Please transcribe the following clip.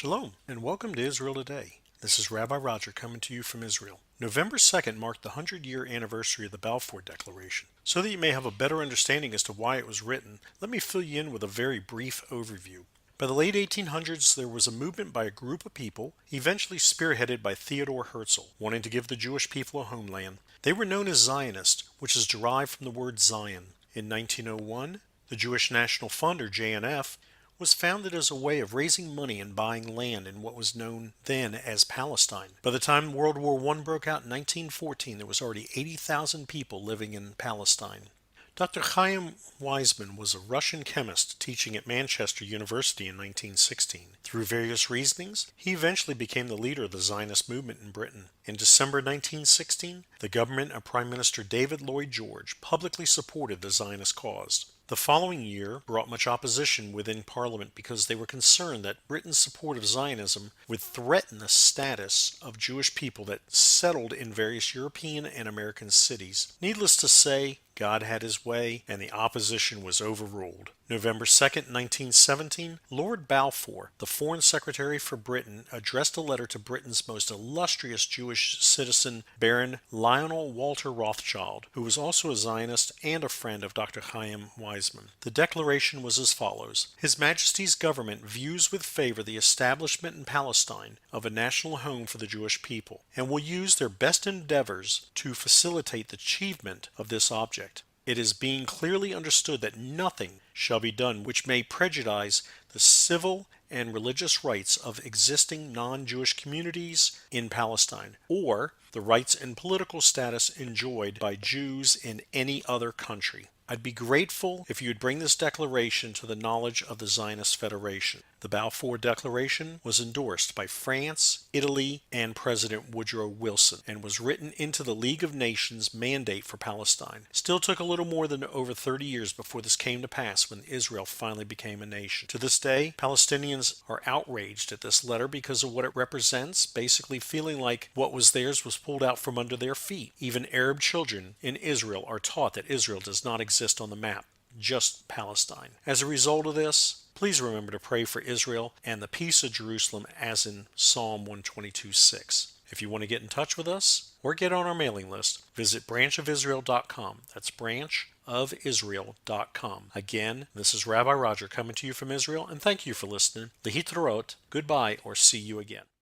Shalom, and welcome to Israel Today. This is Rabbi Roger coming to you from Israel. November 2nd marked the 100-year anniversary of the Balfour Declaration. So that you may have a better understanding as to why it was written, let me fill you in with a very brief overview. By the late 1800s, there was a movement by a group of people, eventually spearheaded by Theodor Herzl, wanting to give the Jewish people a homeland. They were known as Zionists, which is derived from the word Zion. In 1901, the Jewish National Fund, or JNF, was founded as a way of raising money and buying land in what was known then as Palestine. By the time World War I broke out in 1914, there was already 80,000 people living in Palestine. Dr. Chaim Weizmann was a Russian chemist teaching at Manchester University in 1916. Through various reasonings, he eventually became the leader of the Zionist movement in Britain. In December 1916, the government of Prime Minister David Lloyd George publicly supported the Zionist cause. The following year brought much opposition within Parliament because they were concerned that Britain's support of Zionism would threaten the status of Jewish people that settled in various European and American cities. Needless to say, God had his way, and the opposition was overruled. November 2nd, 1917, Lord Balfour, the Foreign Secretary for Britain, addressed a letter to Britain's most illustrious Jewish citizen, Baron Lionel Walter Rothschild, who was also a Zionist and a friend of Dr. Chaim Weizmann. The declaration was as follows: His Majesty's government views with favor the establishment in Palestine of a national home for the Jewish people, and will use their best endeavors to facilitate the achievement of this object. It is being clearly understood that nothing shall be done which may prejudice the civil and religious rights of existing non-Jewish communities in Palestine, or the rights and political status enjoyed by Jews in any other country. I'd be grateful if you would bring this declaration to the knowledge of the Zionist Federation. The Balfour Declaration was endorsed by France, Italy, and President Woodrow Wilson, and was written into the League of Nations mandate for Palestine. Still took a little more than over 30 years before this came to pass when Israel finally became a nation. To this day, Palestinians are outraged at this letter because of what it represents, basically feeling like what was theirs was pulled out from under their feet. Even Arab children in Israel are taught that Israel does not exist on the map, just Palestine. As a result of this, please remember to pray for Israel and the peace of Jerusalem as in Psalm 122:6. If you want to get in touch with us or get on our mailing list, visit branchofisrael.com. That's branchofisrael.com. Again, this is Rabbi Roger coming to you from Israel, and thank you for listening. Lehitraot, goodbye, or see you again.